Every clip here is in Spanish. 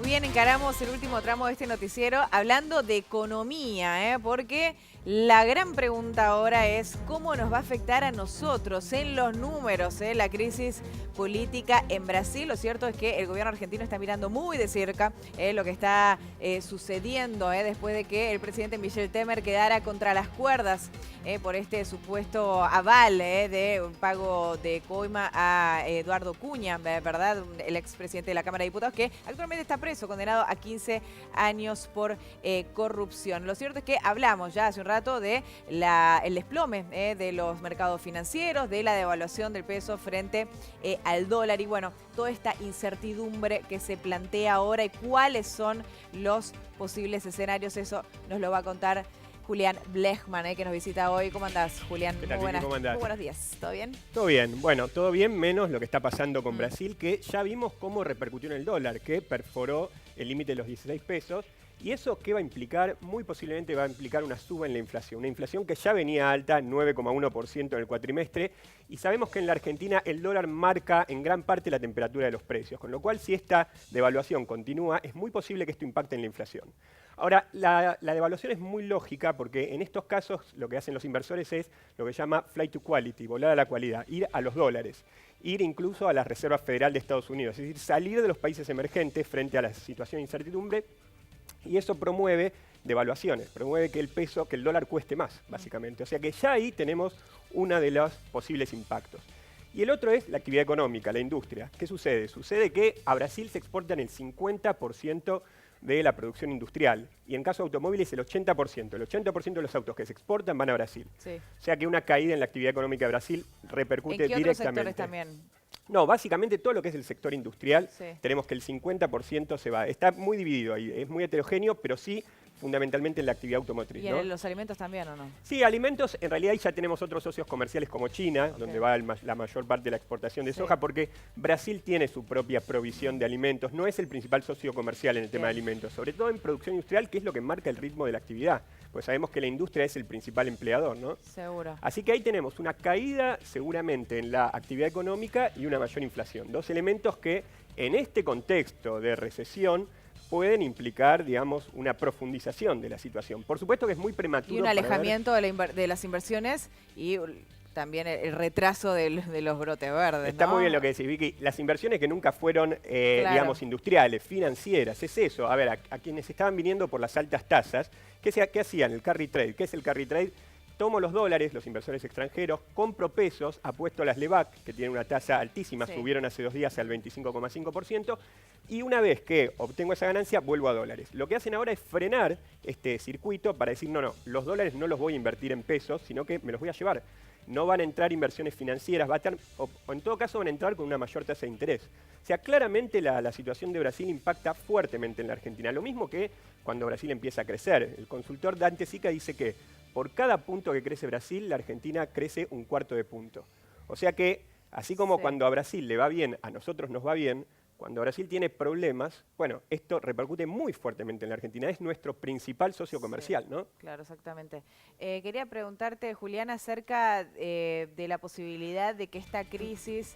Muy bien, encaramos el último tramo de este noticiero hablando de economía, porque la gran pregunta ahora es cómo nos va a afectar a nosotros en los números, la crisis política en Brasil. Lo cierto es que el gobierno argentino está mirando muy de cerca lo que está sucediendo después de que el presidente Michel Temer quedara contra las cuerdas por este supuesto aval de un pago de coima a Eduardo Cunha, ¿verdad? El expresidente de la Cámara de Diputados, que actualmente está preso, condenado a 15 años por corrupción. Lo cierto es que hablamos ya hace un rato de el desplome de los mercados financieros, de la devaluación del peso frente al dólar y bueno, toda esta incertidumbre que se plantea ahora y cuáles son los posibles escenarios, eso nos lo va a contar Julián Blechman, que nos visita hoy. ¿Cómo andás, Julián? ¿Qué tal, Muy Vicky? ¿Cómo andás? buenos días. ¿Todo bien? Todo bien. Bueno, todo bien, menos lo que está pasando con Brasil, que ya vimos cómo repercutió en el dólar, que perforó el límite de los 16 pesos. ¿Y eso qué va a implicar? Muy posiblemente va a implicar una suba en la inflación. Una inflación que ya venía alta, 9,1% en el cuatrimestre. Y sabemos que en la Argentina el dólar marca en gran parte la temperatura de los precios. Con lo cual, si esta devaluación continúa, es muy posible que esto impacte en la inflación. Ahora, la devaluación es muy lógica porque en estos casos lo que hacen los inversores es lo que se llama flight to quality, volar a la cualidad, ir a los dólares, ir incluso a la Reserva Federal de Estados Unidos, es decir, salir de los países emergentes frente a la situación de incertidumbre. Y eso promueve devaluaciones, promueve que el dólar cueste más, básicamente. O sea que ya ahí tenemos uno de los posibles impactos. Y el otro es la actividad económica, la industria. ¿Qué sucede? Sucede que a Brasil se exportan el 50% de la producción industrial y en caso de automóviles el 80%. El 80% de los autos que se exportan van a Brasil. Sí. O sea que una caída en la actividad económica de Brasil repercute ¿En qué otros sectores directamente. también? No, básicamente todo lo que es el sector industrial, Sí. tenemos que el 50% se va. Está muy dividido ahí, es muy heterogéneo, pero sí fundamentalmente en la actividad automotriz. ¿Y ¿no? en los alimentos también o no? Sí, alimentos, en realidad ya tenemos otros socios comerciales como China, donde va la mayor parte de la exportación de soja, porque Brasil tiene su propia provisión de alimentos, no es el principal socio comercial en el tema de alimentos, sobre todo en producción industrial, que es lo que marca el ritmo de la actividad, pues sabemos que la industria es el principal empleador, ¿no? Seguro. Así que ahí tenemos una caída seguramente en la actividad económica y una mayor inflación, dos elementos que en este contexto de recesión pueden implicar, digamos, una profundización de la situación. Por supuesto que es muy prematuro. Y un alejamiento de las inversiones y también el retraso de los brotes verdes. Está ¿no? muy bien lo que decís, Vicky. Las inversiones que nunca fueron, digamos, industriales, financieras, es eso. A ver, a quienes estaban viniendo por las altas tasas, ¿qué hacían? El carry trade. ¿Qué es el carry trade? Tomo los dólares, los inversores extranjeros, compro pesos, apuesto a las LEVAC, que tienen una tasa altísima, subieron hace 2 días al 25,5%, y una vez que obtengo esa ganancia, vuelvo a dólares. Lo que hacen ahora es frenar este circuito para decir, no, los dólares no los voy a invertir en pesos, sino que me los voy a llevar. No van a entrar inversiones financieras, o en todo caso van a entrar con una mayor tasa de interés. O sea, claramente la situación de Brasil impacta fuertemente en la Argentina. Lo mismo que cuando Brasil empieza a crecer. El consultor Dante Sica dice que por cada punto que crece Brasil, la Argentina crece 1/4 de punto. O sea que, así como cuando a Brasil le va bien, a nosotros nos va bien, cuando Brasil tiene problemas, bueno, esto repercute muy fuertemente en la Argentina. Es nuestro principal socio comercial, ¿no? Claro, exactamente. Quería preguntarte, Julián, acerca de la posibilidad de que esta crisis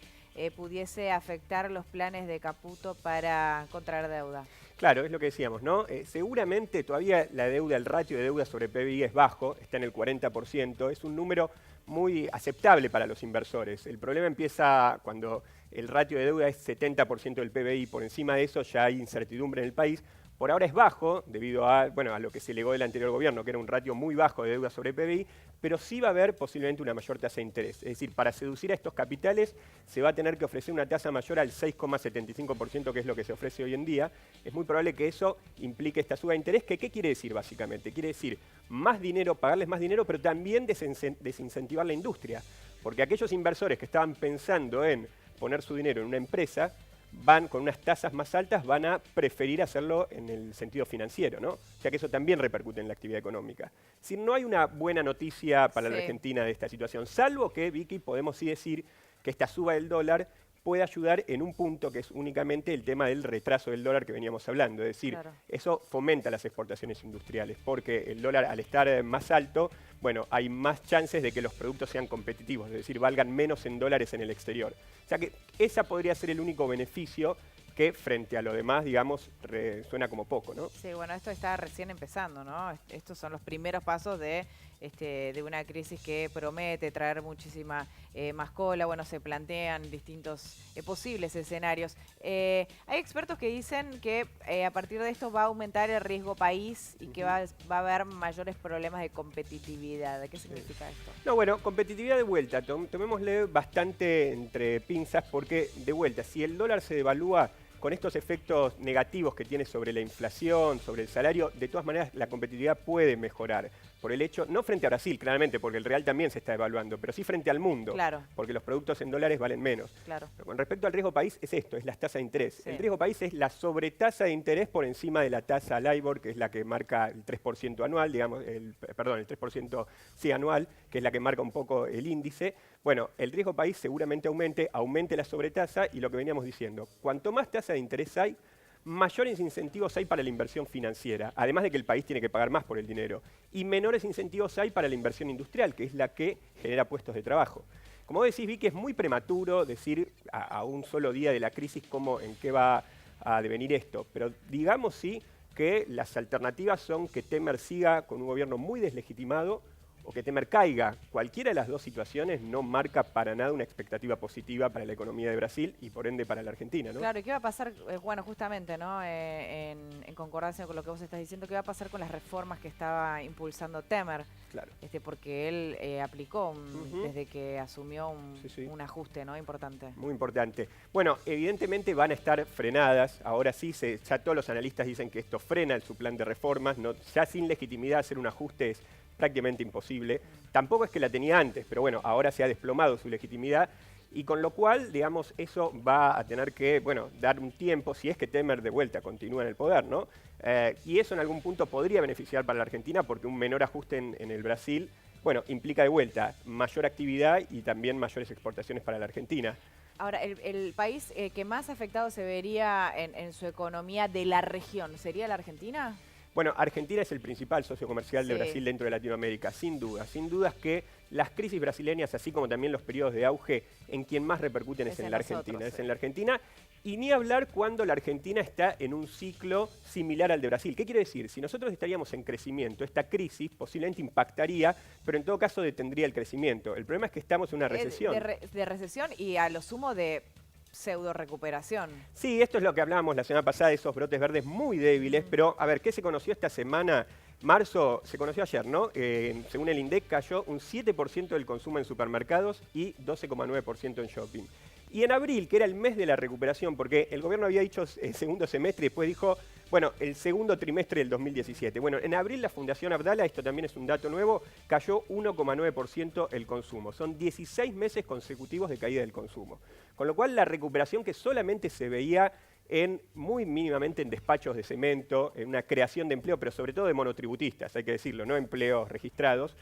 pudiese afectar los planes de Caputo para contraer deuda. Claro, es lo que decíamos, ¿no? Seguramente todavía la deuda, el ratio de deuda sobre PBI es bajo, está en el 40%, es un número muy aceptable para los inversores. El problema empieza cuando el ratio de deuda es 70% del PBI, por encima de eso ya hay incertidumbre en el país. Por ahora es bajo, debido a lo que se legó del anterior gobierno, que era un ratio muy bajo de deuda sobre PBI, pero sí va a haber posiblemente una mayor tasa de interés. Es decir, para seducir a estos capitales se va a tener que ofrecer una tasa mayor al 6,75%, que es lo que se ofrece hoy en día. Es muy probable que eso implique esta suba de interés, que ¿qué quiere decir básicamente? Quiere decir más dinero, pagarles más dinero, pero también desincentivar la industria. Porque aquellos inversores que estaban pensando en poner su dinero en una empresa, van con unas tasas más altas, van a preferir hacerlo en el sentido financiero, ¿no? O sea que eso también repercute en la actividad económica. Si no hay una buena noticia para la Argentina de esta situación, salvo que, Vicky, podemos sí decir que esta suba del dólar puede ayudar en un punto que es únicamente el tema del retraso del dólar que veníamos hablando. Es decir, eso fomenta las exportaciones industriales, porque el dólar al estar más alto, bueno, hay más chances de que los productos sean competitivos, es decir, valgan menos en dólares en el exterior. O sea que esa podría ser el único beneficio que frente a lo demás, digamos, suena como poco, ¿no? Sí, bueno, esto está recién empezando, ¿no? Estos son los primeros pasos de una crisis que promete traer muchísima más cola. Bueno, se plantean distintos posibles escenarios. Hay expertos que dicen que a partir de esto va a aumentar el riesgo país y que va a haber mayores problemas de competitividad. ¿Qué significa esto? No, bueno, competitividad de vuelta. Tomémosle bastante entre pinzas porque, de vuelta, si el dólar se devalúa con estos efectos negativos que tiene sobre la inflación, sobre el salario, de todas maneras la competitividad puede mejorar. Por el hecho, no frente a Brasil, claramente, porque el real también se está devaluando, pero sí frente al mundo, claro, porque los productos en dólares valen menos. Claro. Pero con respecto al riesgo país, es esto, es las tasas de interés. Sí. El riesgo país es la sobretasa de interés por encima de la tasa LIBOR, que es la que marca el 3% anual, digamos, el 3% sí, anual, que es la que marca un poco el índice. Bueno, el riesgo país seguramente aumente la sobretasa y lo que veníamos diciendo, cuanto más tasa de interés hay, mayores incentivos hay para la inversión financiera, además de que el país tiene que pagar más por el dinero, y menores incentivos hay para la inversión industrial, que es la que genera puestos de trabajo. Como decís, Vicky, es muy prematuro decir a un solo día de la crisis en qué va a devenir esto, pero digamos sí que las alternativas son que Temer siga con un gobierno muy deslegitimado, o que Temer caiga. Cualquiera de las dos situaciones no marca para nada una expectativa positiva para la economía de Brasil y por ende para la Argentina, ¿no? Claro, ¿y qué va a pasar? Bueno, justamente, ¿no? En concordancia con lo que vos estás diciendo, ¿qué va a pasar con las reformas que estaba impulsando Temer? Claro. Porque él aplicó desde que asumió un ajuste, ¿no? Importante. Muy importante. Bueno, evidentemente van a estar frenadas. Ahora sí, ya todos los analistas dicen que esto frena su plan de reformas. No, ya sin legitimidad hacer un ajuste es prácticamente imposible. Tampoco es que la tenía antes, pero bueno, ahora se ha desplomado su legitimidad y con lo cual, digamos, eso va a tener que, bueno, dar un tiempo, si es que Temer de vuelta continúa en el poder, ¿no? Y eso en algún punto podría beneficiar para la Argentina porque un menor ajuste en el Brasil, bueno, implica de vuelta mayor actividad y también mayores exportaciones para la Argentina. Ahora, el país que más afectado se vería en su economía de la región, ¿sería la Argentina? Bueno, Argentina es el principal socio comercial de Brasil dentro de Latinoamérica, sin duda. Sin dudas que las crisis brasileñas, así como también los periodos de auge, en quien más repercuten es en la Argentina. Es en la Argentina. Y ni hablar cuando la Argentina está en un ciclo similar al de Brasil. ¿Qué quiere decir? Si nosotros estaríamos en crecimiento, esta crisis posiblemente impactaría, pero en todo caso detendría el crecimiento. El problema es que estamos en una recesión. De recesión y a lo sumo de pseudo recuperación. Sí, esto es lo que hablábamos la semana pasada, de esos brotes verdes muy débiles, pero a ver, ¿qué se conoció esta semana? Marzo, se conoció ayer, ¿no? Según el INDEC cayó un 7% del consumo en supermercados y 12,9% en shopping. Y en abril, que era el mes de la recuperación, porque el gobierno había dicho el segundo semestre y después dijo, bueno, el segundo trimestre del 2017. Bueno, en abril la Fundación Abdala, esto también es un dato nuevo, cayó 1,9% el consumo. Son 16 meses consecutivos de caída del consumo. Con lo cual la recuperación que solamente se veía muy mínimamente en despachos de cemento, en una creación de empleo, pero sobre todo de monotributistas, hay que decirlo, no empleos registrados,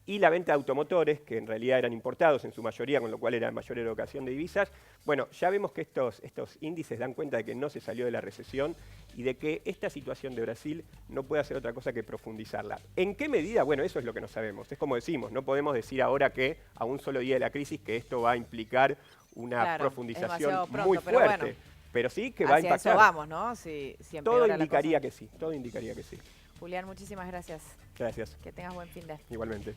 y la venta de automotores, que en realidad eran importados en su mayoría, con lo cual era mayor erogación de divisas. Bueno, ya vemos que estos índices dan cuenta de que no se salió de la recesión y de que esta situación de Brasil no puede hacer otra cosa que profundizarla. ¿En qué medida? Bueno, eso es lo que no sabemos. Es como decimos, no podemos decir ahora que a un solo día de la crisis que esto va a implicar una profundización pronto, muy fuerte. Pero sí que va a impactar. Eso vamos, ¿no? Si todo indicaría que sí, todo indicaría que sí. Julián, muchísimas gracias. Gracias. Que tengas buen fin de. Igualmente.